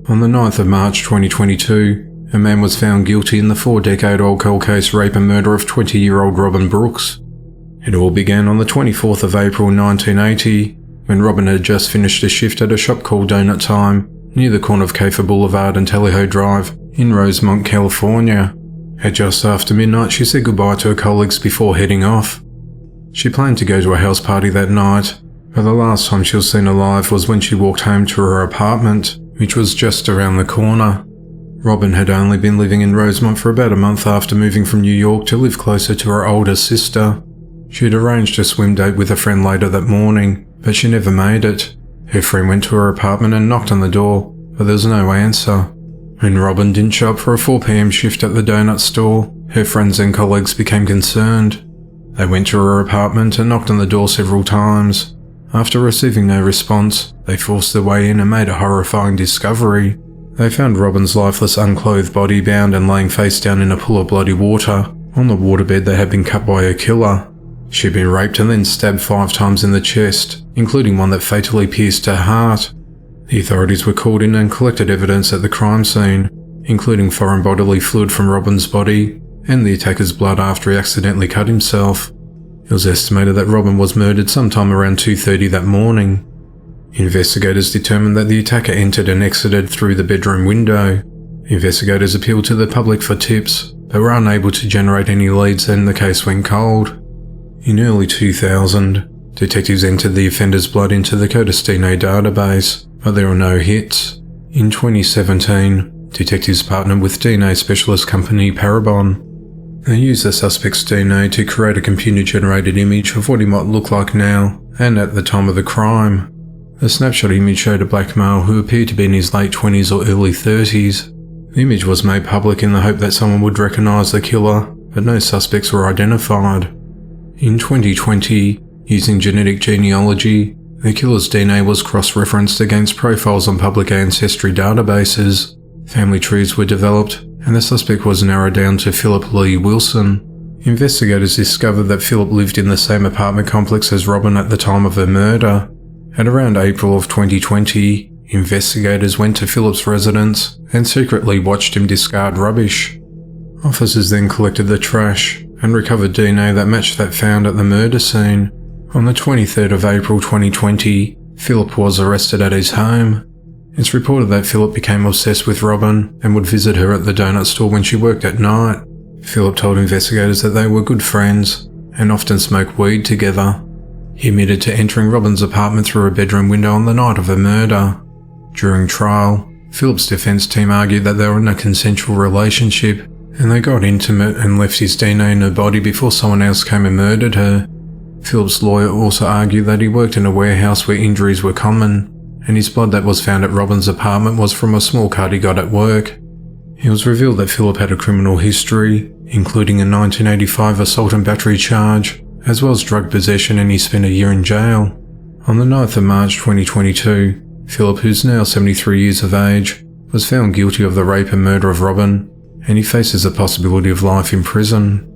On the 9th of March 2022, a man was found guilty in the 4-decade-old cold case rape and murder of 20-year-old Robin Brooks. It all began on the 24th of April 1980, when Robin had just finished a shift at a shop called Donut Time, near the corner of Keifer Boulevard and Tallyho Drive in Rosemont, California. At just after midnight, she said goodbye to her colleagues before heading off. She planned to go to a house party that night, but the last time she was seen alive was when she walked home to her apartment, which was just around the corner. Robin had only been living in Rosemont for about a month after moving from New York to live closer to her older sister. She had arranged a swim date with a friend later that morning, but she never made it. Her friend went to her apartment and knocked on the door, but there was no answer. When Robin didn't show up for a 4 p.m. shift at the donut store, her friends and colleagues became concerned. They went to her apartment and knocked on the door several times. After receiving no response, they forced their way in and made a horrifying discovery. They found Robin's lifeless, unclothed body bound and laying face down in a pool of bloody water on the waterbed that had been cut by her killer. She'd been raped and then stabbed 5 times in the chest, including one that fatally pierced her heart. The authorities were called in and collected evidence at the crime scene, including foreign bodily fluid from Robin's body and the attacker's blood after he accidentally cut himself. It was estimated that Robin was murdered sometime around 2:30 that morning. Investigators determined that the attacker entered and exited through the bedroom window. Investigators appealed to the public for tips, but were unable to generate any leads and the case went cold. In early 2000, detectives entered the offender's blood into the CODIS DNA database, but there were no hits. In 2017, detectives partnered with DNA specialist company Parabon. They used the suspect's DNA to create a computer-generated image of what he might look like now and at the time of the crime. The snapshot image showed a black male who appeared to be in his late 20s or early 30s. The image was made public in the hope that someone would recognise the killer, but no suspects were identified. In 2020, using genetic genealogy, the killer's DNA was cross-referenced against profiles on public ancestry databases. Family trees were developed, and the suspect was narrowed down to Philip Lee Wilson. Investigators discovered that Philip lived in the same apartment complex as Robin at the time of her murder. At around April of 2020, investigators went to Philip's residence and secretly watched him discard rubbish. Officers then collected the trash and recovered DNA that matched that found at the murder scene. On the 23rd of April 2020, Philip was arrested at his home. It's reported that Philip became obsessed with Robin and would visit her at the donut store when she worked at night. Philip told investigators that they were good friends and often smoked weed together. He admitted to entering Robin's apartment through her bedroom window on the night of her murder. During trial, Philip's defense team argued that they were in a consensual relationship and they got intimate and left his DNA in her body before someone else came and murdered her. Philip's lawyer also argued that he worked in a warehouse where injuries were common, and his blood that was found at Robin's apartment was from a small cut he got at work. It was revealed that Philip had a criminal history, including a 1985 assault and battery charge, as well as drug possession, and he spent a year in jail. On the 9th of March 2022, Philip, who's now 73 years of age, was found guilty of the rape and murder of Robin, and he faces the possibility of life in prison.